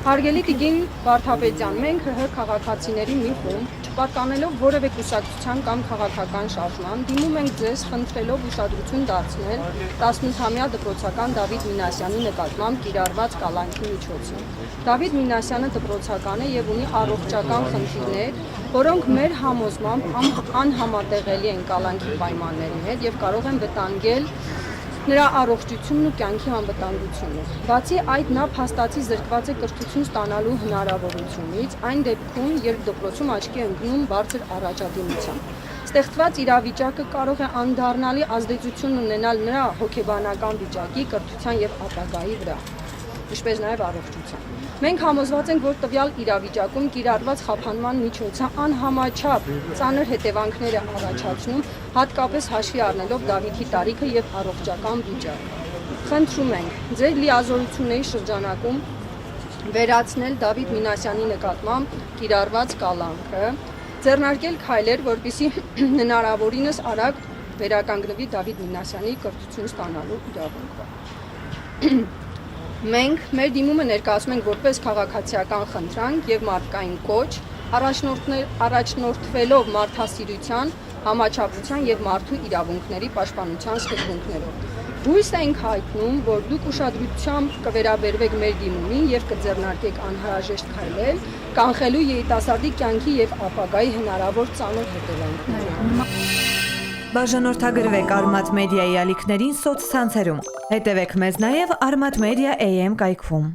Հարգելի տիկին Վարդապետյան, մենք ՀՀ քաղաքացիների մի խումբ, չպատկանելով որևէ կուսակցության կամ քաղաքական շարժման, դիմում ենք ձեզ խնդրելով ուշադրություն դարձնել 18-ամյա դպրոցական Դավիթ Մինասյանի նկատմամբ կիրառված կալանքի միջոցին։ Դավիթ Մինասյանը դպրոցական է եւ ունի առողջական խնդիրներ, որոնք մեր համոզմամբ անհամատեղելի են կալանքի պայմանների հետ եւ կարող են վտանգել նրա առողջությունն ու կյանքի անվտանգությունը։ Բացի այդ, նա փաստացի զրկված է կրթություն ստանալու հնարավորությունից, այն դեպքում, երբ դպրոցում աչքի է ընկնում բարձր առաջադիմությամբ։ Ստեղծված իրավիճակը կարող է անդառնալի ազդեցություն ունենալ նրա հոգեբանական վիճակի, կրթության եւ ապագայի վրա, ինչպես նաեւ առողջության։ Մենք համոզված ենք, որ տվյալ իրավիճակում կիրառված խափանման միջոցը անհամաչափ ծանր հետևանքներ է առաջացնում, հատկապես հաշվի առնելով Դավիթի տարիքը եւ առողջական վիճակը։ Խնդրում ենք ձեր լիազորությունների շրջանակում վերացնել Դավիթ Մինասյանի նկատմամբ կիրառված կալանքը, ձեռնարկել քայլեր, որպեսզի հնարավորինս արագ վերականգնվի Դավիթ Մինասյանի կրթություն ստանալու իրավունքը։ Մենք մեր դիմումը ներկայացնում ենք որպես քաղաքացիական խնդրանք եւ մարդկային կոչ, առաջնորդվելով մարդասիրության, համաչափության եւ մարդու իրավունքների պաշտպանության սկզբունքներով։ Հույս ենք հայտնում, որ դուք ուշադրությամբ կվերաբերվեք մեր դիմումին եւ կձեռնարկեք անհրաժեշտ քայլեր, կանխելու երիտասարդի կյանքի եւ ապագայի հնարավոր ծանր հետևանքները։ Բաժանորդագրվեք Արմատ մեդիայի ալիքներին սոցցանցերում։ Հետևեք մեզ նաև Արմատ մեդիա AM կայքում։